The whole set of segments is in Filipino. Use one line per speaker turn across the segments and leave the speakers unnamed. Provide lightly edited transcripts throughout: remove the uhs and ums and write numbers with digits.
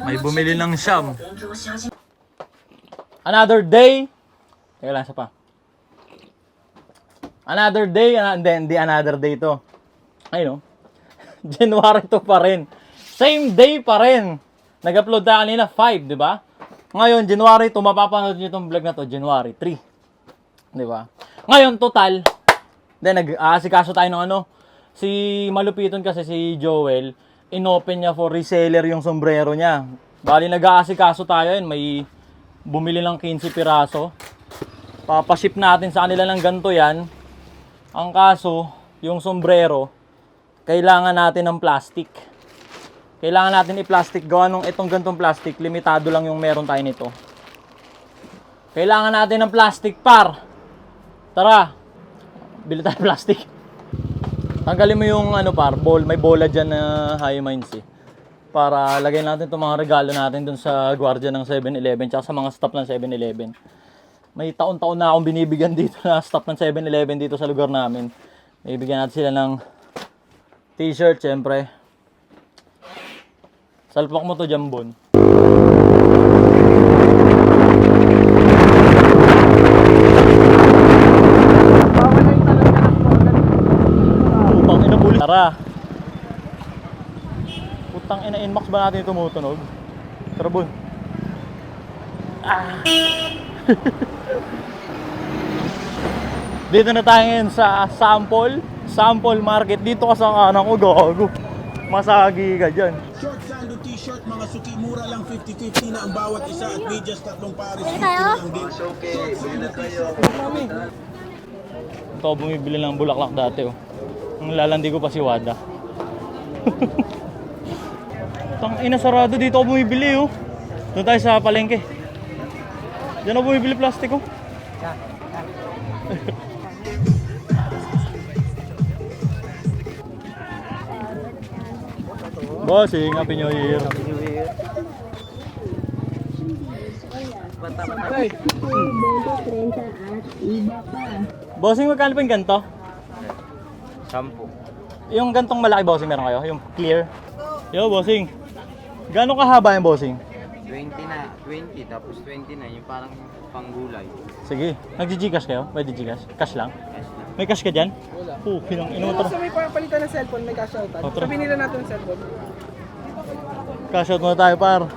May bumili ng siyam. Another day. Teka lang, isa pa. Another day. Hindi another day to. Ayun, no? January 2 pa rin. Same day pa rin. Nag-upload tayo kanina 5, di ba? Ngayon, January 2, mapapanood nyo itong vlog na to, January 3. Di ba? Ngayon, total. Then, nag-aasikaso tayo ng ano. Si malupiton kasi, si Joel, inopen niya for reseller yung sombrero niya. Bali, nag-aasikaso tayo yun. May bumili ng 15 piraso. Papaship natin sa kanila ng ganito yan. Ang kaso, yung sombrero, kailangan natin ng plastic. Kailangan natin i-plastic. Gawa nung itong gantong plastic, limitado lang yung meron tayo nito. Kailangan natin ng plastic, par. Tara, bili tayo plastic. Tanggalin mo yung ano, par, may bola dyan na high minds eh. Para lagay natin itong mga regalo natin dun sa gwardiya ng 7-Eleven tsaka sa mga staff ng 7-Eleven. May taon-taon na akong binibigyan dito na staff ng 7-Eleven dito sa lugar namin. Bibigyan natin sila ng t-shirt, syempre. Salpak mo to, Jambon. Putang ina, bulit. Tara. Putang ina, inmax ba natin tumutunog? Tara, Bon. Ah. Dito na tayo ngayon sa Sample Market. Dito ka sa kanan ko, gago. Masagi ka dyan.
Short sando t-shirt, mga suki, mura lang 50-50 na ang bawat isa at medyas 3 pares.
Pwede tayo?
Ito ako bumibili ng bulaklak dati, oh. Ang lalandi ko pa si Wada. Tang ina, sarado dito ako bumibili, oh. Doon tayo sa palengke. Diyan ako bumibili plastic, oh. Bossing, Happy New Year. Bossing, magkano pa yung ganito? 10. Yung gantong malaki, bossing, meron kayo? Yung clear? Yo, bossing. Gano'ng kahaba yung bossing?
20 na, 20 tapos 20 na yung parang panggulay.
Sige, nagji-Gcash kayo? Pwede Gcash? Cash lang?
Cash na.
May cash ka dyan?
Wala.
Pinang inutra.
So may palitan ng cellphone, may cash out.
Oh, tara.
Sabihin nila natin ng cellphone.
Cash out muna tayo, par.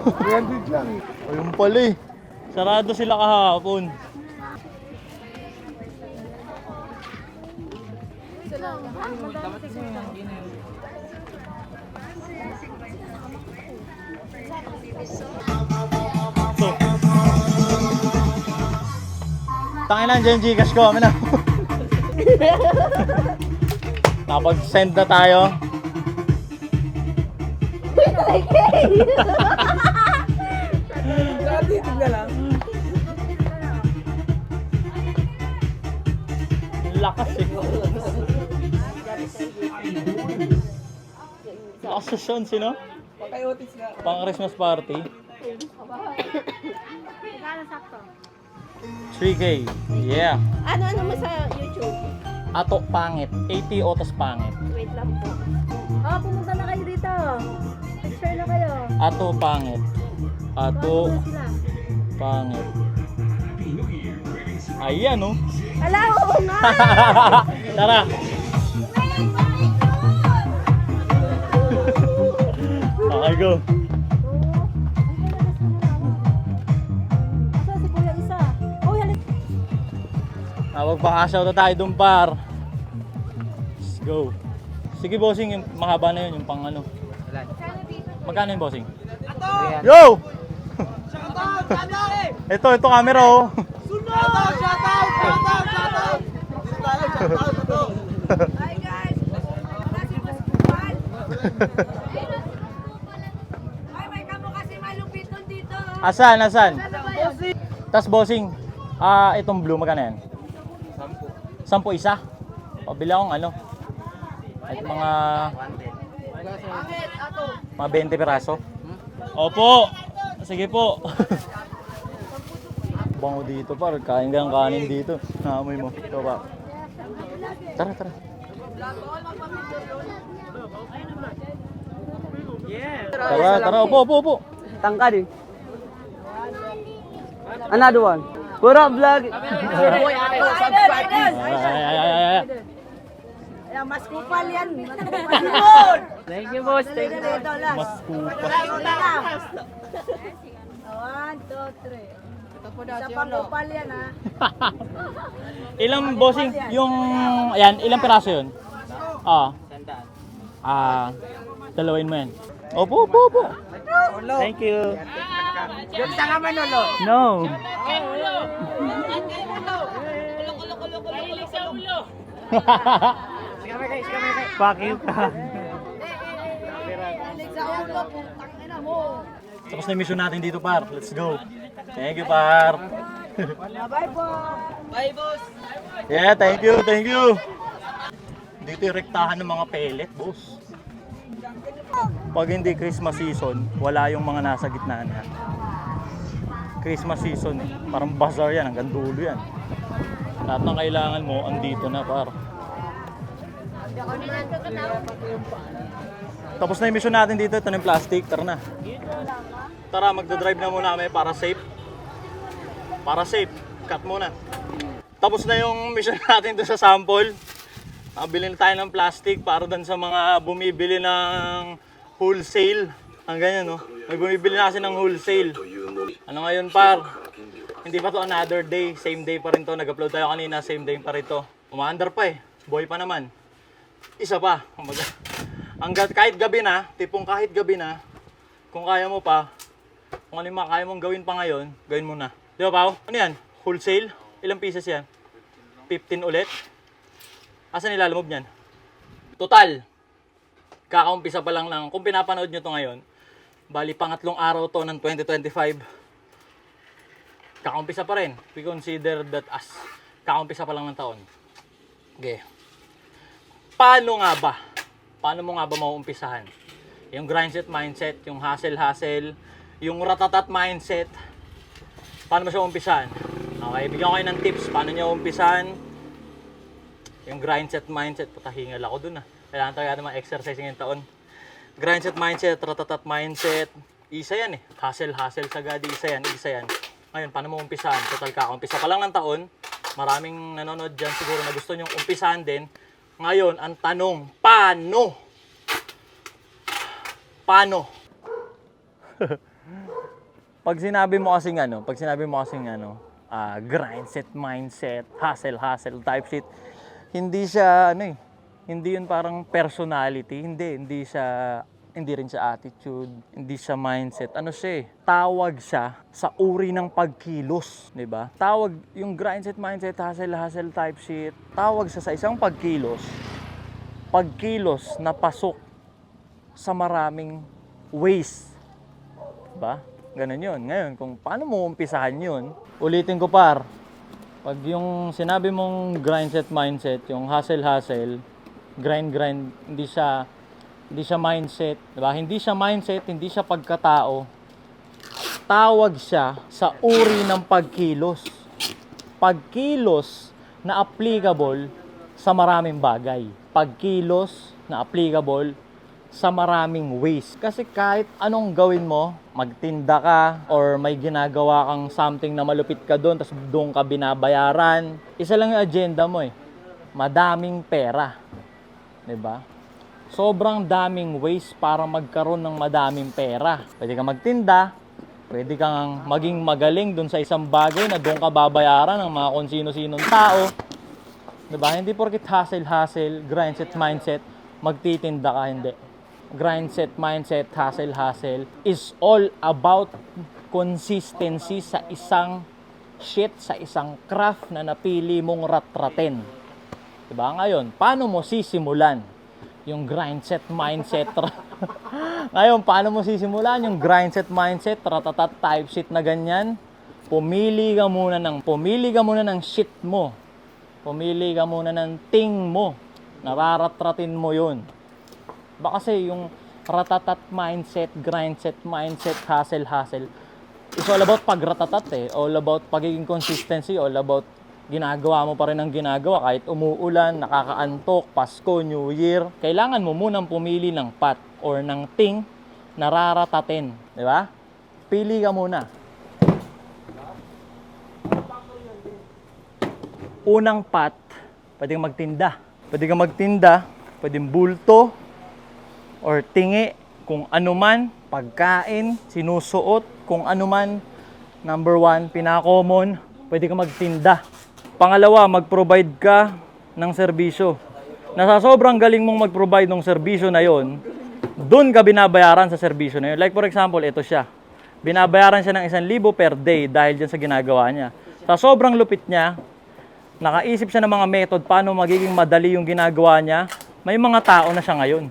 300 lang.
Ayun pala eh. Sarado sila kahapon. Tangin na dyan yung Gcash ko, amin na. Napag-send na tayo.
Dati, tignan lang.
Lakas eh. Lakas sa Sean, sino?
Pakayotis nga.
Pang Christmas party.
Magkano sakto?
3K. Yeah.
Ano mo sa YouTube?
Ato pangit. 80 otos pangit.
Wait lang po. Pumunta na kayo dito. Mag-share na kayo.
Ato pangit. Ato
Ano sila?
pangit. Ayan oh.
Ala, oo nga!
Tara. Okay, go.
Asa si Kuya Isa? Oh, halik.
Magpakasyaw na tayo dun, par. Let's go. Sige, bossing, yung mahaba na yun, yung pang ano. Magkano yung bossing? Yo! ito camera oh.
Hi guys! Wala si Boss Kuwan. Ay, may kamo kasi malupiton dito.
Asan?
Ano ba yun?
Tas bossing, itong blue, magkano yan? 10 isa? Pabili akong ano? At mga 20 piraso. Opo! Sige po. Bango dito par, kain ka ng kanin dito. Naamoy mo. Ito pa. Tara. Tara, upo.
Tangkad eh. Another one. Pura vlog.
Ay.
Ayan, mas kupal yan. Mas kupal.
Thank you, boss. Thank you.
Mas kupa.
1, 2, 3. Isa pang kupal yan, ha?
Ilang bossing yung ayan, ilang piraso 'yun? Dalawin mo yan. Opo. Thank you.
Yung sa nga Manolo.
No. Fuck you ka. Tapos na yung mission natin dito, par. Let's go. Thank you, par.
Bye, boss.
Yeah, thank you. Dito yung rektahan ng mga pellet, boss. Pag hindi Christmas season, wala yung mga nasa gitna niya. Christmas season eh. Parang bazaar yan, hanggang dulo yan. Lahat ng kailangan mo, andito na, par. Tapos na yung mission natin dito. Ito na yung plastic. Tara na. Tara, magdadrive na muna kami para safe. Cut muna. Tapos na yung mission natin doon sa sample. Nakabili na tayo ng plastic para doon sa mga bumibili ng wholesale. Ang ganyan, no? May bumibili na kasi ng wholesale. Ano ngayon, par? Hindi pa to another day. Same day pa rin to. Nag-upload tayo kanina. Same day pa rin to. Umaandar pa eh. Boy pa naman. Isa pa. Hanggat kahit gabi na, tipong kahit gabi na, kung kaya mo pa, kung ano yung kaya mong gawin pa ngayon, gawin mo na. Di ba, Pao? Ano yan? Wholesale? Ilang pieces yan? 15 ulit? Asan nilalumog niyan? Total, kakaumpisa pa lang ng, kung pinapanood nyo to ngayon, bali pangatlong araw to ng 2025, kakaumpisa pa rin. We consider that as kakaumpisa pa lang ng taon. Okay. Paano nga ba? Paano mo nga ba mauumpisahan? Yung grindset mindset, yung hustle, yung ratatat mindset, paano mo siya umpisahan? Okay, bigyan ko kayo ng tips paano nyo umpisahan yung grindset mindset. Patahingal ako dun ah. Kailangan tayo naman exercise ngayong taon. Grindset mindset, ratatat mindset, isa yan eh. Hustle sagad, isa yan. Ngayon, paano mo umpisahan? Total ka, umpisa pa lang ng taon. Maraming nanonood dyan siguro na gusto nyong umpisahan din. Ngayon, ang tanong, paano? Pag sinabi mo kasing grindset mindset, hustle type shit, hindi siya hindi yun parang personality, hindi rin siya attitude, hindi siya mindset. Ano siya? Tawag siya sa uri ng pagkilos, 'di ba? Tawag yung grindset mindset, hustle type shit. Tawag siya sa isang pagkilos na pasok sa maraming ways. 'Di ba? Ganun 'yun. Ngayon, kung paano mo umpisahan 'yun, ulitin ko par. Pag yung sinabi mong grindset mindset, yung hustle, grind, hindi siya mindset, diba? Hindi siya mindset, hindi siya pagkatao. Tawag siya sa uri ng pagkilos. Pagkilos na applicable sa maraming bagay. Pagkilos na applicable sa maraming ways. Kasi kahit anong gawin mo, magtinda ka or may ginagawa kang something na malupit ka doon, tapos doon ka binabayaran, isa lang yung agenda mo eh. Madaming pera. Diba? Sobrang daming ways para magkaroon ng madaming pera. Pwede kang magtinda, pwede kang maging magaling dun sa isang bagay na doon ka babayaran ng mga kung sino-sinong tao. Diba? Hindi porket hustle, grindset mindset, magtitinda ka, hindi. Grindset mindset, hustle is all about consistency sa isang shit, sa isang craft na napili mong ratratin. Diba? Ngayon, paano mo sisimulan yung grindset mindset? Ngayon, paano mo sisimulan yung grindset mindset, ratatat type shit na ganyan? Pumili ka muna ng shit mo. Pumili ka muna ng thing mo. Nararatratin mo yun. Ba kasi yung ratatat mindset, grindset mindset, hustle, it's all about pagratatat eh. All about pagiging consistency, all about ginagawa mo pa rin ang ginagawa kahit umuulan, nakakaantok, Pasko, New Year. Kailangan mo munang pumili ng path or ng thing nararatatin. Di ba? Pili ka muna. Unang pat, pwede kang magtinda. Pwede kang magtinda, pwedeng bulto, or tingi, kung ano man, pagkain, sinusuot, kung ano man. Number 1, pinaka-common, pwede kang magtinda. Pangalawa, mag-provide ka ng serbisyo. Nasa sobrang galing mong mag-provide ng serbisyo na yon, doon ka binabayaran sa serbisyo na yun. Like for example, ito siya. Binabayaran siya ng 1,000 per day dahil dyan sa ginagawa niya. Sa sobrang lupit niya, nakaisip siya ng mga method paano magiging madali yung ginagawa niya. May mga tao na siya ngayon.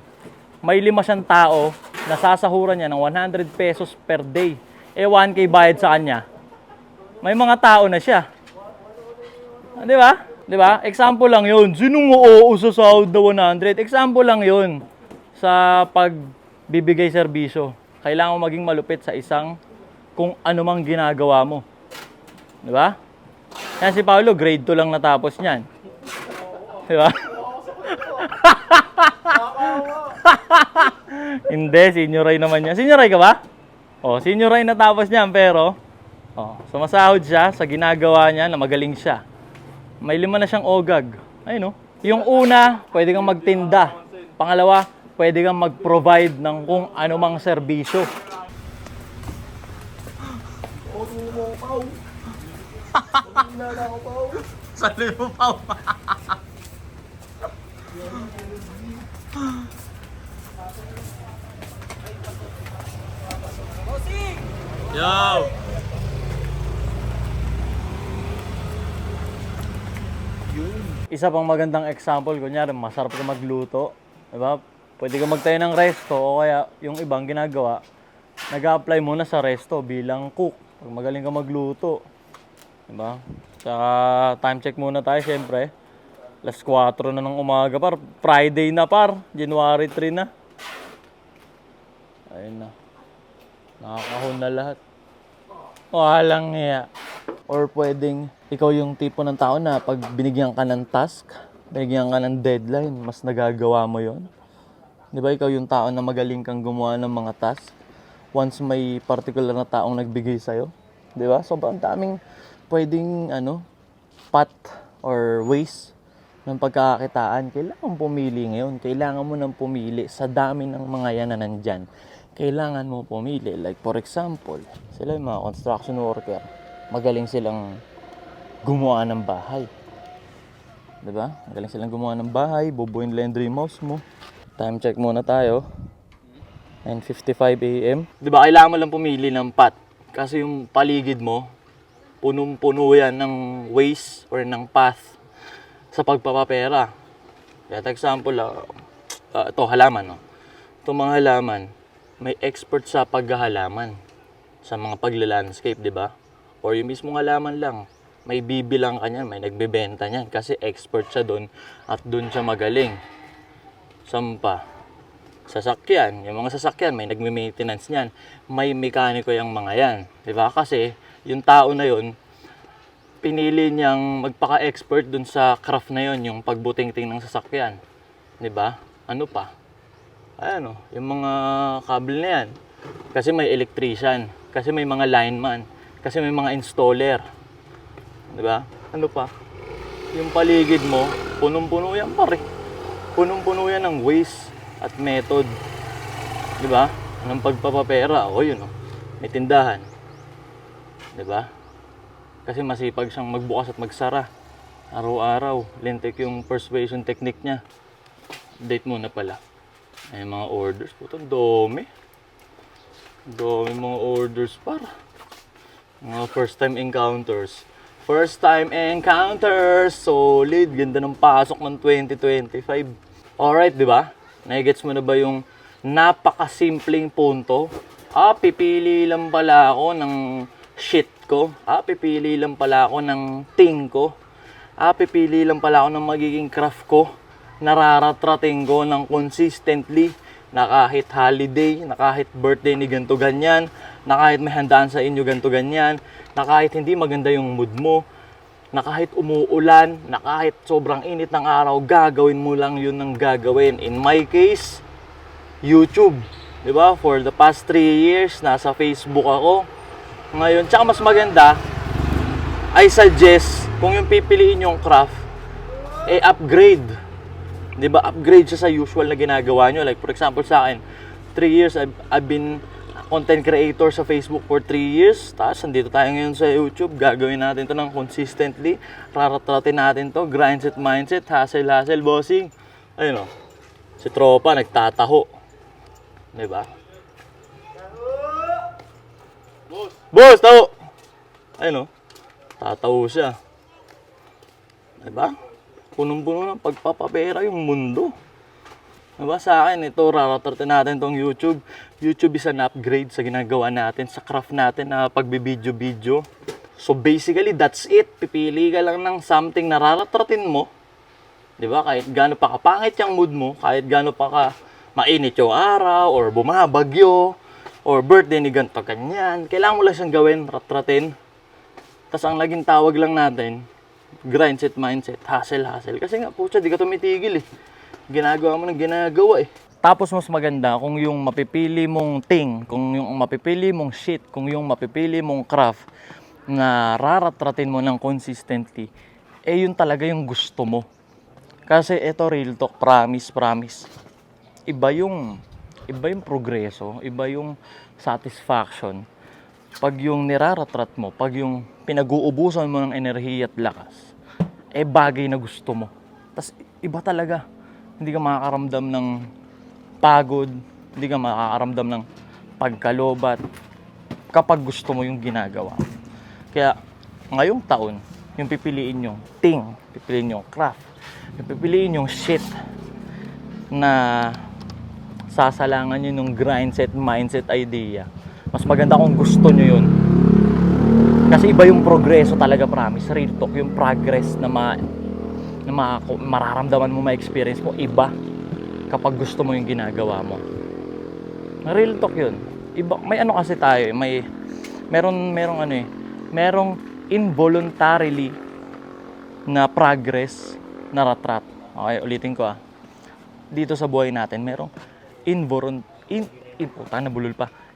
May 5 siyang tao na sasahuran niya ng 100 pesos per day. 1K bayad sa kanya. May mga tao na siya. Di ba? Di ba? Example lang yun. Sinong oo sa sahod na 100? Example lang yun sa pagbibigay serbisyo. Kailangan mo maging malupit sa isang kung ano mang ginagawa mo. Di ba? Yan si Paolo, grade 2 lang natapos niyan. Di ba? Hindi, senior high naman niya. Senior high ka ba? Senior high natapos niyan, pero sumasahod siya sa ginagawa niya na magaling siya. May 5 na siyang ogag. Ayun, no? Yung una, pwede kang magtinda. Pangalawa, pwede kang mag-provide ng kung anumang serbisyo. Sali mo, Pao. Yo! Isa pang magandang example, kunyari, masarap ka magluto. Diba? Pwede ka magtayo ng resto o kaya yung ibang ginagawa, nag-a-apply muna sa resto bilang cook. Pag magaling ka magluto. Diba? Tsaka time check muna tayo, syempre. 4:00 na ng umaga, par. Friday na, par. January 3 na. Ayun na. Nakakahon na lahat. Walang hiya. Or pwedeng ikaw yung tipo ng tao na pag binigyan ka ng task, binigyan ka ng deadline, mas nagagawa mo yon. Di ba ikaw yung tao na magaling kang gumawa ng mga task once may particular na taong nagbigay sa'yo? Di ba? Sobrang daming pwedeng path or ways ng pagkakakitaan. Kailangan pumili ngayon. Kailangan mo nang pumili sa dami ng mga yan na nandyan. Kailangan mo pumili. Like for example, sila yung mga construction worker. Magaling silang gumawa ng bahay. Diba? Magaling silang gumawa ng bahay. Bubuin nila yung dream house mo. Time check muna tayo. 9:55 AM. Diba? Kailangan mo lang pumili ng path. Kasi yung paligid mo, punong-puno yan ng ways or ng path sa pagpapapera. Kaya example, ito halaman. Ito mga halaman, may expert sa paghahalaman sa mga pagla-landscape, di ba? Or yung mismong halaman lang, may bibilang ka niyan, may nagbebenta niyan kasi expert siya doon at doon siya magaling. Sampa, sasakyan, yung mga sasakyan, may nagme-maintenance niyan, may mekaniko yung mga yan, di ba? Kasi yung tao na yun, pinili niyang magpaka-expert doon sa craft na yun, yung pagbuting-ting ng sasakyan, di ba? Ano pa? Ayan yung mga cable na yan. Kasi may electrician, kasi may mga lineman, kasi may mga installer. Diba? Ano pa? Yung paligid mo, punong-puno yan pare. Punong-puno yan ng ways at method. Diba? Anong pagpapapera? Yun may tindahan. Diba? Kasi masipag siyang magbukas at magsara. Araw-araw. Lintik yung persuasion technique niya. Update muna pala. Ay, mga orders. Puto, dami. Dami mga orders para. Mga first time encounters. First time encounters. Solid. Ganda ng pasok ng 2025. Alright, di ba? Nagigets mo na ba yung napakasimpleng punto? Pipili lang pala ako ng shit ko. Pipili lang pala ako ng thing ko. Pipili lang pala ako ng magiging craft ko. Nararatrating ko ng consistently na kahit holiday, na kahit birthday ni ganto ganyan, na kahit may handaan sa inyo ganto ganyan, na kahit hindi maganda yung mood mo, na kahit umuulan, na kahit sobrang init ng araw, gagawin mo lang yun ng gagawin. In my case, YouTube. Di ba? For the past 3 years, nasa Facebook ako. Ngayon, tsaka mas maganda, I suggest, kung yung pipiliin yung craft, upgrade. Di ba? Upgrade siya sa usual na ginagawa nyo. Like, for example, sa akin, 3 years, I've been content creator sa Facebook for 3 years. Tapos, nandito tayo ngayon sa YouTube. Gagawin natin to ng consistently. Raratratin natin to. Grindset mindset, hustle, bossing. Ayun o. Si Tropa, nagtataho. Diba? Boss, taho! Ayun o. Tataho siya. Diba? Punong-puno ng pagpapapera yung mundo. Diba? Sa akin, ito, raratratin natin tong YouTube. YouTube is an upgrade sa ginagawa natin, sa craft natin na pagbibidyo-video. So basically, that's it. Pipili ka lang ng something na raratratin mo. Diba? Kahit gaano pa kapangit yung mood mo, kahit gaano pa ka mainit yung araw, or bumabagyo, or birthday ni ganito kanyan. Kailangan mo lang siyang gawin, ratratin. Tapos ang naging tawag lang natin, grindset mindset, hustle. Kasi nga, pucha, di ka tumitigil eh. Ginagawa mo ng ginagawa eh. Tapos mas maganda kung yung mapipili mong thing, kung yung mapipili mong shit, kung yung mapipili mong craft na raratratin mo ng consistently, yun talaga yung gusto mo. Kasi ito, real talk, promise. Iba yung progreso, iba yung satisfaction. Pag yung niraratrat mo, pag yung pinag-uubusan mo ng enerhiya at lakas, bagay na gusto mo. Tas iba talaga. Hindi ka makakaramdam ng pagod, hindi ka makakaramdam ng pagkalobat kapag gusto mo yung ginagawa. Kaya ngayong taon, yung pipiliin yung thing, pipiliin yung craft, yung pipiliin yung shit na sasalangan nyo ng grindset, mindset idea. Mas maganda kung gusto nyo yun. Kasi iba yung progreso talaga, promise. Real talk, yung progress na mararamdaman mo, ma-experience mo, iba kapag gusto mo yung ginagawa mo. Real talk yun. Iba, may ano kasi tayo, merong involuntarily na progress na ratrat. Okay, ulitin ko Dito sa buhay natin, merong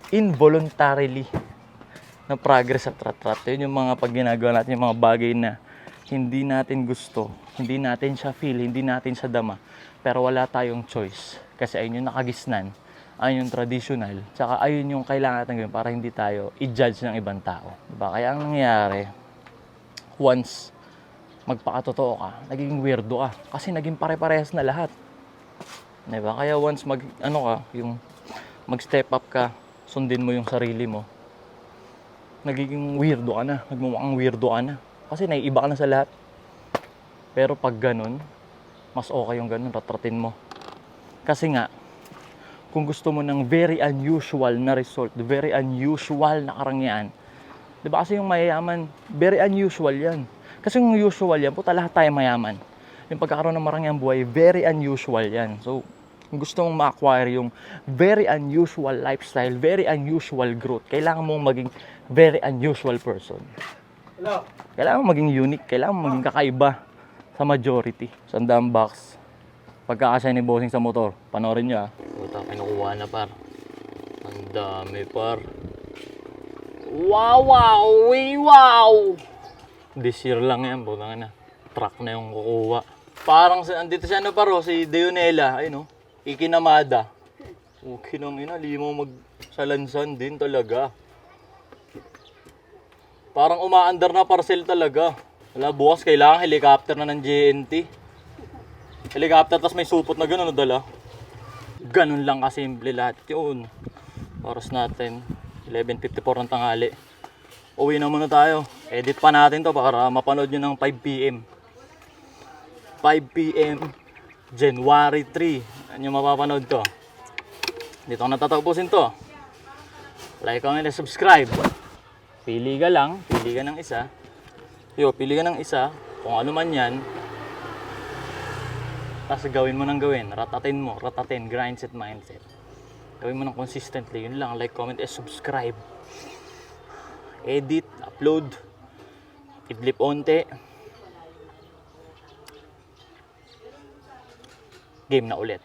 involuntarily na progress at ratrat. Yun yung mga pag ginagawa natin, yung mga bagay na hindi natin gusto, hindi natin siya feel, hindi natin siya dama, pero wala tayong choice kasi ayun yung nakagisnan, ayun yung traditional, tsaka ayun yung kailangan natin gawin para hindi tayo i-judge ng ibang tao, diba? Kaya ang nangyayari, once magpakatotoo ka, naging weirdo ka kasi naging pare-parehas na lahat, diba? Kaya once yung mag-step up ka, sundin mo yung sarili mo, nagiging weirdo ka na, nagmumukhang weirdo ka na kasi naiiba ka na sa lahat. Pero pag ganun, mas okay yung ganun, ratratin mo. Kasi nga, kung gusto mo ng very unusual na result, very unusual na karangyaan, diba kasi yung mayayaman, very unusual yan. Kasi yung usual yan, puta lahat tayo mayaman. Yung pagkakaroon ng marangyang buhay, very unusual yan. So, kung gusto mong ma-acquire yung very unusual lifestyle, very unusual growth, kailangan mong maging very unusual person. Kailangan mong maging unique, kailangan mong maging kakaiba sa majority. Sandang box. Pagkakasya ni Bossing sa motor, panoorin nyo Puta, kinukuha na par. Ang dami par. Wow! This year lang yan, puta na. Truck na yung kukuha. Parang andito siya si Deonela, ayun Ikinamada. Okay nang limaw magsalansan din talaga. Parang umaandar na parcel talaga. Wala, bukas kailangan helicopter na ng JNT. Helicopter, tas may supot na gano'n dala. Ganun lang kasimple lahat yun. Oras natin, 11:54 ng tanghali. Uwi na muna tayo. Edit pa natin to para mapanood nyo ng 5 PM. 5 PM, January 3. Ano yung mapapanood to? Dito ko natatapusin to. Like, comment, and subscribe. Pili ka ng isa. Pili ka ng isa, kung ano man yan. Tapos gawin mo ng gawin, ratatin, grindset, mindset. Gawin mo ng consistently, yun lang, like, comment, and subscribe. Edit, upload, idlip onte. Game na ulit.